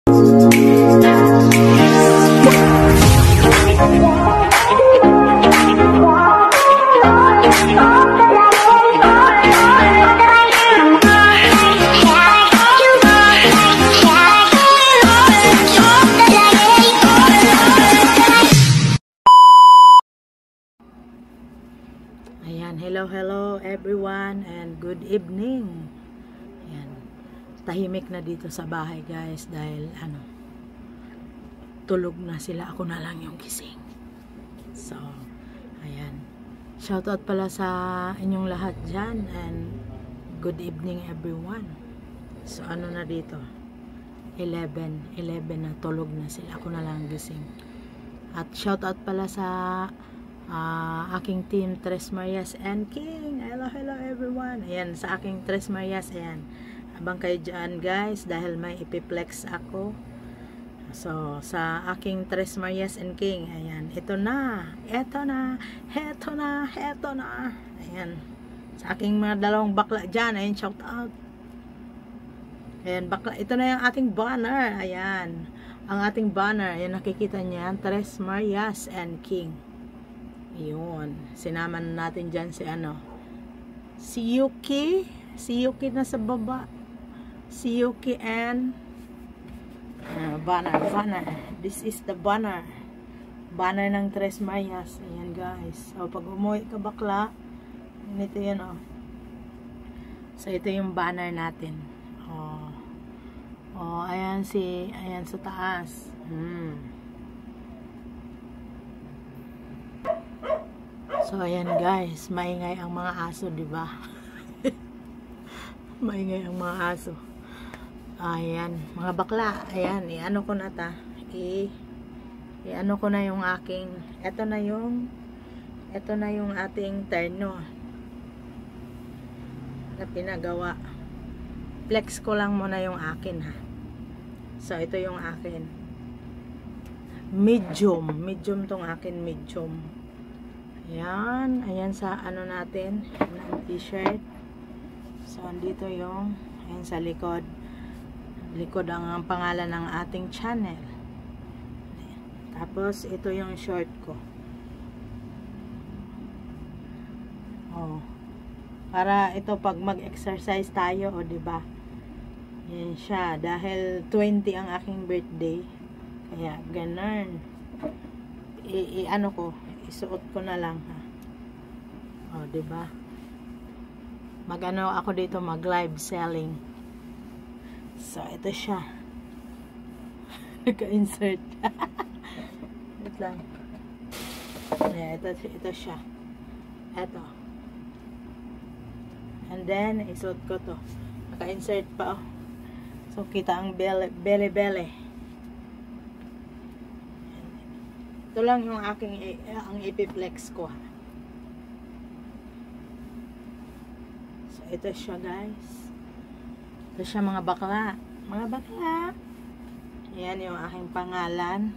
Ayan, hello everyone and good evening. Ayan, tahimik na dito sa bahay guys dahil tulog na sila, ako na lang yung gising. So, ayan, shoutout pala sa inyong lahat dyan and good evening everyone. So, na dito 11 na, tulog na sila, ako na lang gising. At shoutout pala sa aking team Tres Marias and King. Hello everyone. Ayan, sa aking Tres Marias, ayan, abang kayo dyan guys dahil may ipiplex ako. So sa aking Tres Marias and King, ayan, ito na. Ayan, sa aking mga dalawang bakla dyan, ayan, shout out. Ayan, bakla, ito na yung ating banner. Ayan, ang ating banner, ayan, nakikita niyan, Tres Marias and King. Yun, sinama na natin dyan si Yuki na sa baba, si Yuki and banner, this is the banner ng Tres Marias. Ayan guys, so pag umuwi ka bakla, ito yun so ito yung banner natin. Ayan sa taas. So, ayan guys, maingay ang mga aso, di ba? Maingay ang mga aso. Ayan, mga bakla, ayan, i-ano ko na i-ano ko na yung aking, ito na yung ating terno na pinagawa. Flex ko lang muna yung akin ha. So, ito yung akin. Medium tong akin, medium. Ayan sa natin, ng t-shirt. So, andito yung, ayan sa likod ang pangalan ng ating channel. Tapos, ito yung short ko. Para ito pag mag-exercise tayo, diba? Yan siya, dahil 20 ang aking birthday. Kaya, ganun. Isuot ko na lang ha. Diba? Mag-ano ako dito, mag-live selling. So, ito siya. Naka-insert. Wait lang. Yeah, ito siya. Ito. And then, isuot ko to. Naka-insert pa So, kita ang belly. Ito lang yung aking ang ipiplex ko. So, ito siya guys. Ito siya mga bakla. Ayan yung aking pangalan.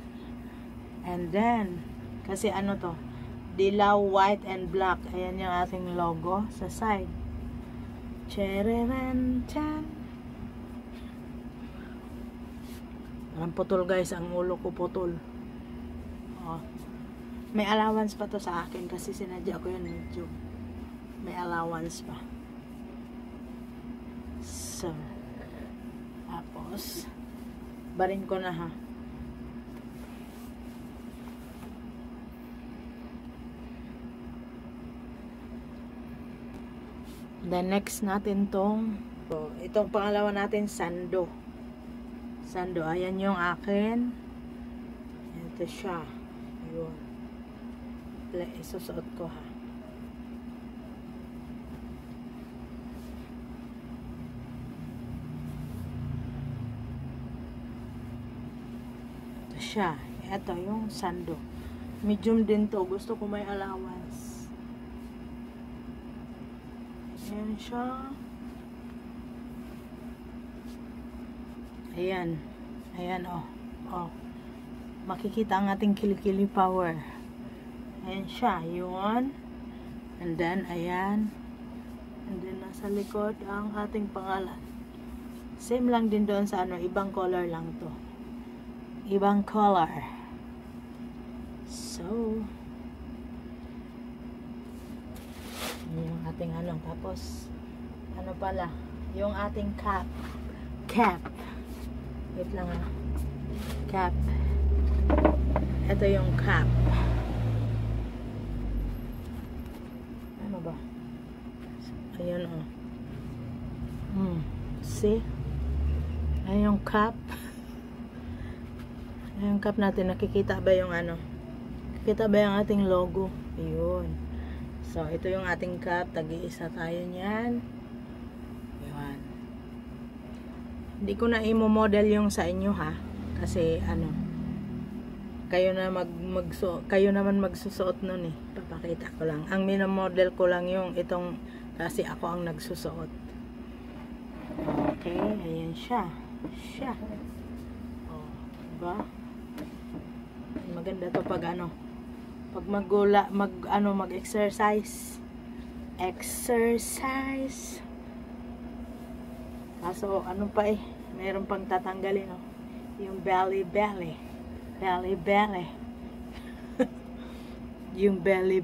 And then, kasi to? Dilaw, white, and black. Ayan yung ating logo sa side. Chereran, chan. Parang putol guys. Ang ulo ko putol. May allowance pa to sa akin kasi sinadya ko yun medyo may allowance pa. So, tapos barin ko na ha. Then next natin itong pangalawa natin, sando. Ayan yung akin. Ito siya. Ayun. Isusuot ko ha. Ito siya. Ito yung sando. Medium din to. Gusto ko may allowance. Ayan siya. Ayan. Ayan makikita ang ating kilikili power. Ayan siya, yun. And then, ayan. And then, nasa likod ang ating pangalan. Same lang din doon sa ibang color lang to. ibang color. So, yung ating ano, tapos ano pala, yung ating cap. Wait lang ah. Cap. Ito yung cap. Ano ba? Ayan oh. See? Ayan yung cap. Ayan yung cap natin. Nakikita ba yung ano? Nakikita ba yung ating logo? Ayun. So, ito yung ating cap. Tag-iisa tayo niyan. Ayan. Hindi ko na i-model yung sa inyo ha. Kasi ano, kayo naman magsusuot nun eh. Papakita ko lang. Ang minamodel ko lang yung itong, kasi ako ang nagsusuot. Okay, ayan siya. Oh, diba? Maganda to pag ano, pag mag-exercise. Kaso ano pa eh, mayroon pang tatanggalin oh. Yung belly. Yung belly.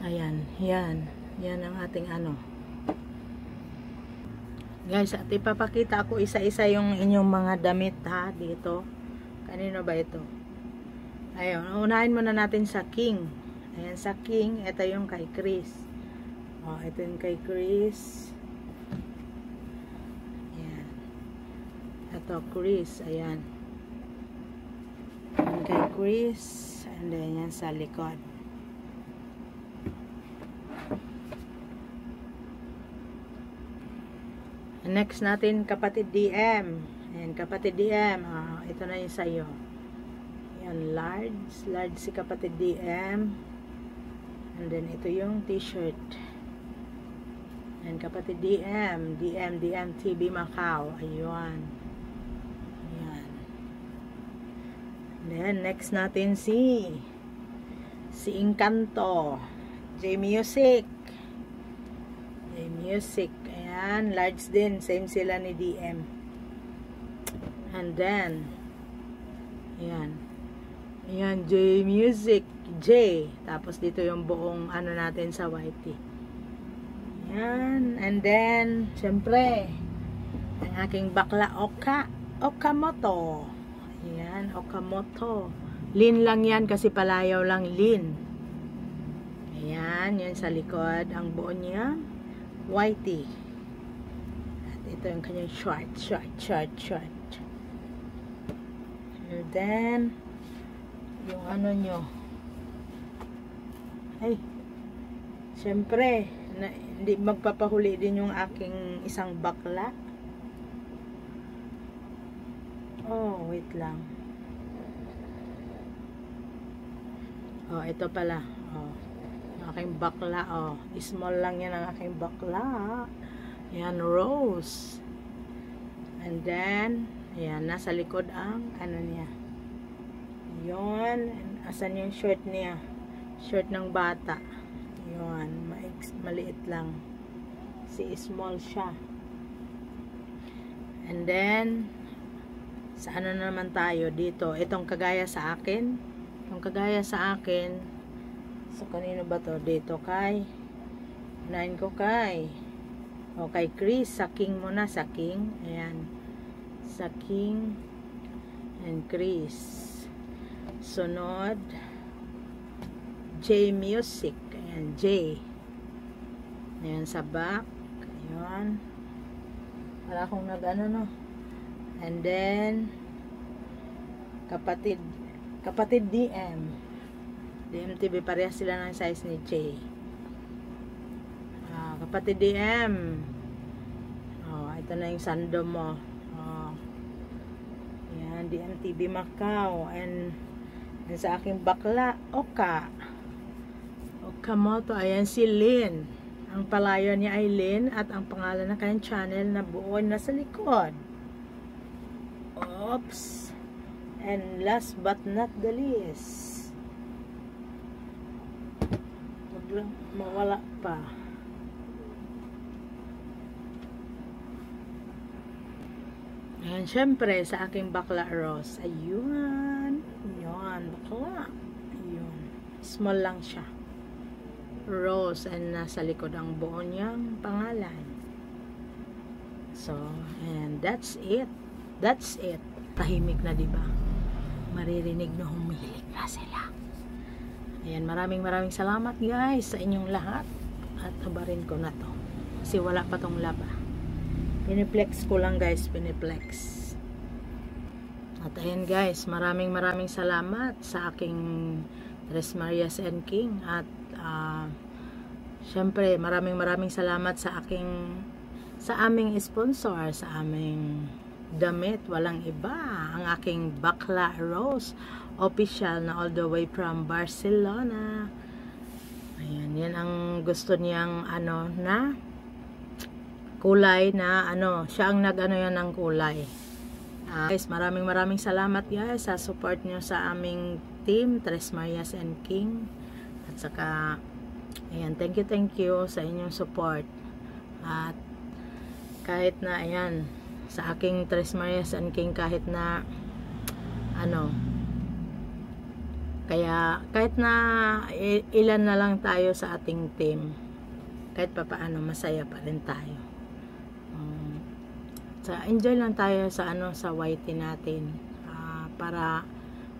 Ayan, yan ang ating ano. Guys, at ipapakita ko isa-isa yung inyong mga damit ha, dito. Kanino ba ito? Ayun, unahin muna natin sa King. Ayan, sa King, ito yung kay Chris. Oh, ito yung kay Chris. Ayan. Ito, Chris. Ayan. Yung kay Chris. And then, yan sa likod. Next natin, kapatid DM. Ayan, kapatid DM. Ito na yung sa'yo. Ayan, large si kapatid DM. And then, ito yung t-shirt. Ayan, kapatid DM TV Macau. Ayun. Ayan. And then, next natin si Encanto. J-Music. Ayan, large din. Same sila ni DM. And then, ayan, J-Music. Tapos dito yung buong ano natin sa YT. Ayan. And then, syempre, ang aking bakla Okamoto. Ayan, Okamoto. Lin lang yan kasi palayaw lang Lin. Ayan, yan sa likod. Ang buo niya, YT. At ito yung kanyang short. And then, yung ano nyo. Ay, syempre, hindi magpapahuli din yung aking isang bakla. Oh, wait lang. Oh, ito pala. Oh, yung aking bakla. Oh, small lang yan ang aking bakla. Ayan, Rose. And then, ayan, nasa likod ang ano niya. Yun. Asan yung shirt niya? Shirt ng bata. Yun. Maliit lang. Si small siya. And then, sa ano naman tayo dito? Itong kagaya sa akin. Itong kagaya sa akin. So, kanino ba to? Dito kay. Unahin ko kay. O, kay Chris. Sa King muna. Sa King. Ayan. Sa King. And Chris. Sunod. J-Music. Ayan, J. Ayan, sa back. Ayan. Wala akong nag-ano, no. And then, kapatid DM. DMTV, parehas sila ng size ni J. Kapatid DM. Ito na yung sando mo. Ayan, DMTV Macau. And sa aking bakla, Okamoto. Ayan si Lin. Ang palayo niya ay Lin at ang pangalan ng kanyang channel na buo na sa likod. Oops. And last but not the least, mawala pa. Ayan, syempre, sa aking bakla rose. Ayun. Ayun, bakla. Ayun. Small lang siya. Rose, and nasa likod ang buo niyang pangalan. So, and that's it. That's it. Tahimik na, diba? Maririnig na humihilig na sila. Ayan, maraming salamat guys sa inyong lahat. At ubarin ko na to. Kasi wala pa tong laba. Piniplex ko lang guys, piniplex. At ayan guys, maraming salamat sa aking Tres Marias and King. At syempre, maraming salamat sa aming sponsor, sa aming damit, walang iba, ang aking Bakla Rose official na all the way from Barcelona. Ayan, yan ang gusto niyang na kulay na siya ang nag-ano yan ng kulay. Guys, maraming salamat guys sa support niyo sa aming team Tres Marias and King. At saka ayan, thank you sa inyong support. At kahit na ayan, sa aking Tres Marias and King, kahit na kahit na ilan na lang tayo sa ating team, kahit pa paano masaya pa rin tayo. Enjoy lang tayo sa sa YT natin. Para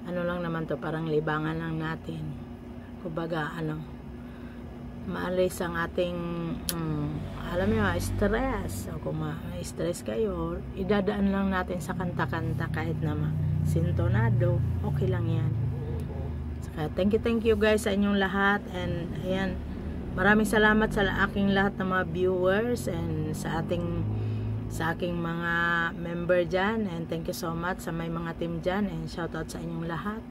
lang naman to, parang libangan lang natin. Kumbaga maalis ang ating alam niyo, stress. O kung ma-stress kayo, idadaan lang natin sa kanta-kanta kahit na sintonado, okay lang yan. Saka thank you guys sa inyong lahat. And ayan, maraming salamat sa aking lahat ng mga viewers and sa aking mga member dyan. And thank you so much sa may mga team dyan. And shoutout sa inyong lahat.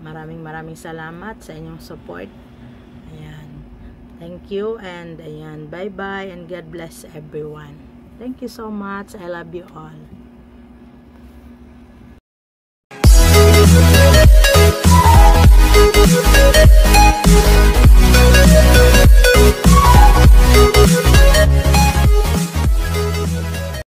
Maraming salamat sa inyong support. Ayan. Thank you. And ayan, bye-bye. And God bless everyone. Thank you so much. I love you all.